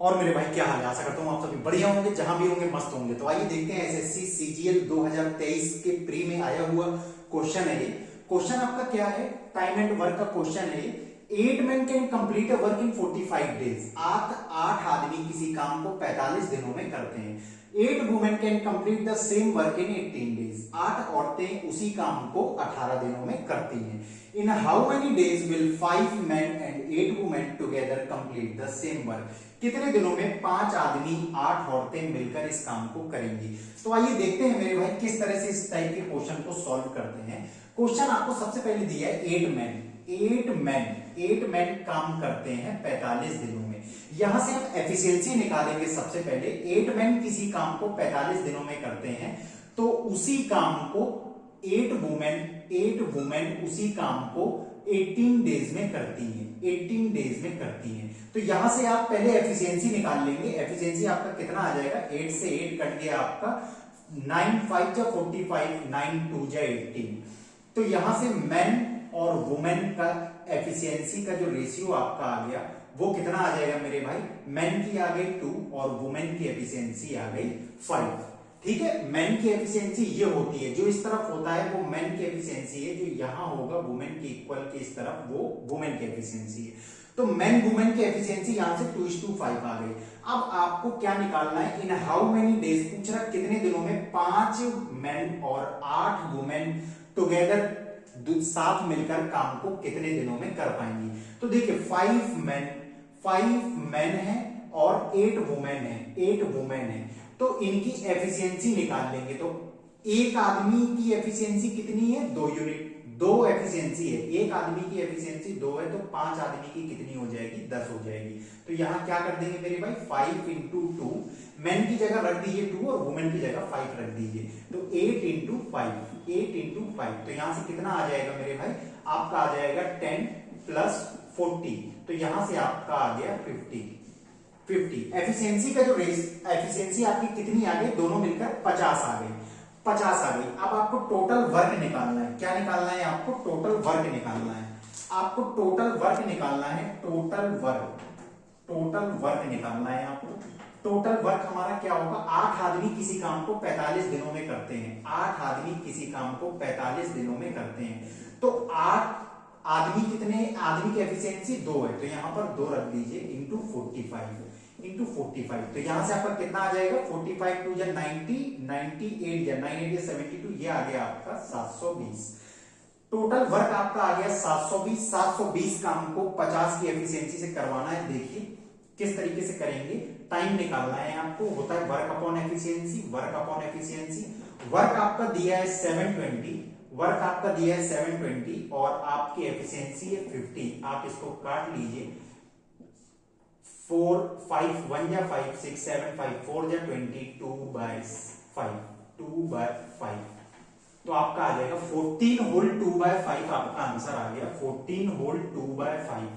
और मेरे भाई क्या हाल है? आशा करता हूँ आप सभी बढ़िया होंगे, जहां भी होंगे मस्त होंगे। तो आइए देखते हैं एसएससी सीजीएल 2023 के प्री में आया हुआ क्वेश्चन है ये। क्वेश्चन आपका क्या है? टाइम एंड वर्क का क्वेश्चन है। 8 men can complete a work in 45 days. आठ आदमी किसी काम को 45 दिनों में करते हैं। 8 women can complete the same work in 18 days. 8 औरतें उसी काम को 18 दिनों में करती हैं। In how many days will 5 men and 8 women together complete the same work. कितने दिनों में 5 आदमी 8 औरतें मिलकर इस काम को करेंगी। तो आइए देखते हैं मेरे भाई किस तरह से इस टाइप के क्वेश्चन को सॉल्व करते हैं। क्वेश्चन आपको सबसे पहले दिया है 8 men काम करते हैं 45 दिनों में। यहां से हम एफिशिएंसी निकालेंगे। सबसे पहले 8 men किसी काम को 45 दिनों में करते हैं, तो उसी काम को 8 वुमेन उसी काम को 18 डेज में करती हैं। 18 डेज में करती हैं। तो यहां से आप पहले एफिशिएंसी निकाल लेंगे। एफिशिएंसी आपका कितना आ जाएगा? 8 से 8 कट गया आपका 9 5 जा 45, 9 2 जा 18। तो यहां से मेन और वुमेन का एफिशिएंसी का जो रेशियो आपका आ गया वो कितना आ जाएगा मेरे भाई? मेन की आ गई 2 और वुमेन की एफिशिएंसी आ गई 5। ठीक है, मेन की एफिशिएंसी ये होती है, जो इस तरफ होता है वो मेन की एफिशिएंसी है, जो यहां होगा वुमेन के इक्वल के इस तरफ वो वुमेन की एफिशिएंसी है। तो मेन वुमेन की एफिशिएंसी यहां से 2:5 आ गई। अब आपको क्या निकालना है? इन हाउ मेनी डेज पूछ रहा, कितने दिनों में 5 मेन और 8 वुमेन टुगेदर साथ मिलकर काम को कितने दिनों में कर पाएंगी। तो देखिए 5 मेन है और 8 वुमेन है। तो इनकी एफिशिएंसी निकाल लेंगे। तो एक आदमी की एफिशिएंसी कितनी है? 2 यूनिट। 2 एफिशिएंसी है, एक आदमी की एफिशिएंसी 2 है, तो 5 आदमी की कितनी हो जाएगी? 10 हो जाएगी। तो यहां क्या कर देंगे मेरे भाई? 5 इंटू 2, मैन की जगह रख दीजिए 2 और वुमेन की जगह 5 रख दीजिए। तो 8 इंटू 5। तो यहां से कितना आ जाएगा मेरे भाई? आपका आ जाएगा 10 प्लस 40। तो यहां से आपका आ गया 50। एफिशिएंसी का जो एफिशिएंसी आपकी कितनी आ गई? दोनों मिलकर 50 आ गई। 50 आ गई। अब आपको टोटल वर्क निकालना है। क्या निकालना है आपको? टोटल वर्क निकालना है। आपको टोटल वर्क निकालना है। टोटल वर्क निकालना है आपको। टोटल वर्क हमारा क्या होगा? 8 आदमी किसी काम को 45 दिनों में करते हैं। 8 आदमी किसी काम को 45 दिनों में करते हैं। तो 8 आदमी कितने? आदमी की एफिशिएंसी 2 है, तो यहां पर 2 रख दीजिए इंटू 45। तो यहां से आपका कितना आ जाएगा? 45 2 या 90, 98 या 98 या 72, ये आ गया आपका 720। टोटल वर्क आपका आ गया 720। 720 काम को 50 की एफिशिएंसी से करवाना है। देखिए किस तरीके से करेंगे। टाइम निकालना है आपको। होता है वर्क अपॉन एफिशिएंसी। वर्क आपका दिया है 720 और आपकी एफिशिएंसी है 50। आप इसको काट लीजिए। 4 5 1 या 5 6 7 5 4 या 20 2/5। तो आपका आ जाएगा 14 होल 2/5। आपका आंसर आ गया 14 whole 2/5।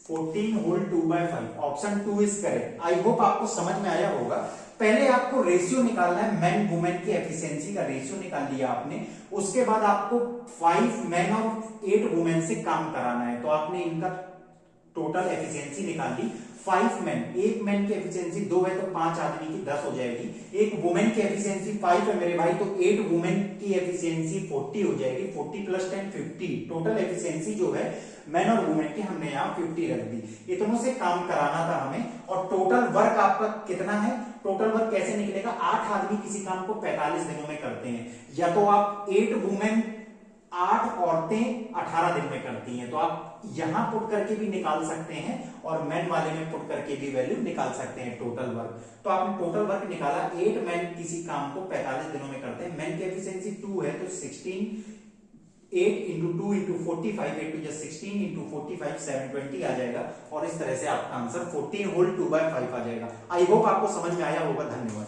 14 whole 2/5 option 2 is correct. I hope आपको समझ में आया होगा। पहले आपको रेशियो निकालना है। मेन वुमेन की एफिशिएंसी का रेशियो निकाल लिया आपने। उसके बाद आपको 5 मेन और 8 वुमेन से काम कराना है। तो आपने इनका टोटल एफिशिएंसी निकाल ली। 5 मेन, एक मेन की एफिशिएंसी 2 है, तो 5 आदमी की 10 हो जाएगी। एक वुमेन की एफिशिएंसी 5 है मेरे भाई, तो 8 वुमेन की एफिशिएंसी 40 हो जाएगी। 40 प्लस 10 50। टोटल एफिशिएंसी जो है मेन और वुमेन की हमने यहाँ 50 रख दी। इतनों से काम कराना था हमें। और टोटल वर्क आपका कितना है? टोटल वर्क कैसे निकलेगा? 8 आदमी किसी काम को 45 दिनों में करते हैं। या तो आप 8 वुमेन 8 औरतें 18 दिन में करती हैं, तो आप यहां पुट करके भी निकाल सकते हैं और मेन वाले में पुट करके भी वैल्यू निकाल सकते हैं टोटल वर्क। तो आपने टोटल वर्क निकाला। 8 मेन किसी काम को 45 दिनों में करते हैं। मेन की एफिशिएंसी 2 है, तो 16 8 इंटू 2 इंटू 45 8 2 16 इंटू 45 720 आ जाएगा। और इस तरह से आपका आंसर 14 होल 2/5 आ जाएगा। आई होप आपको समझ में आया होगा। धन्यवाद।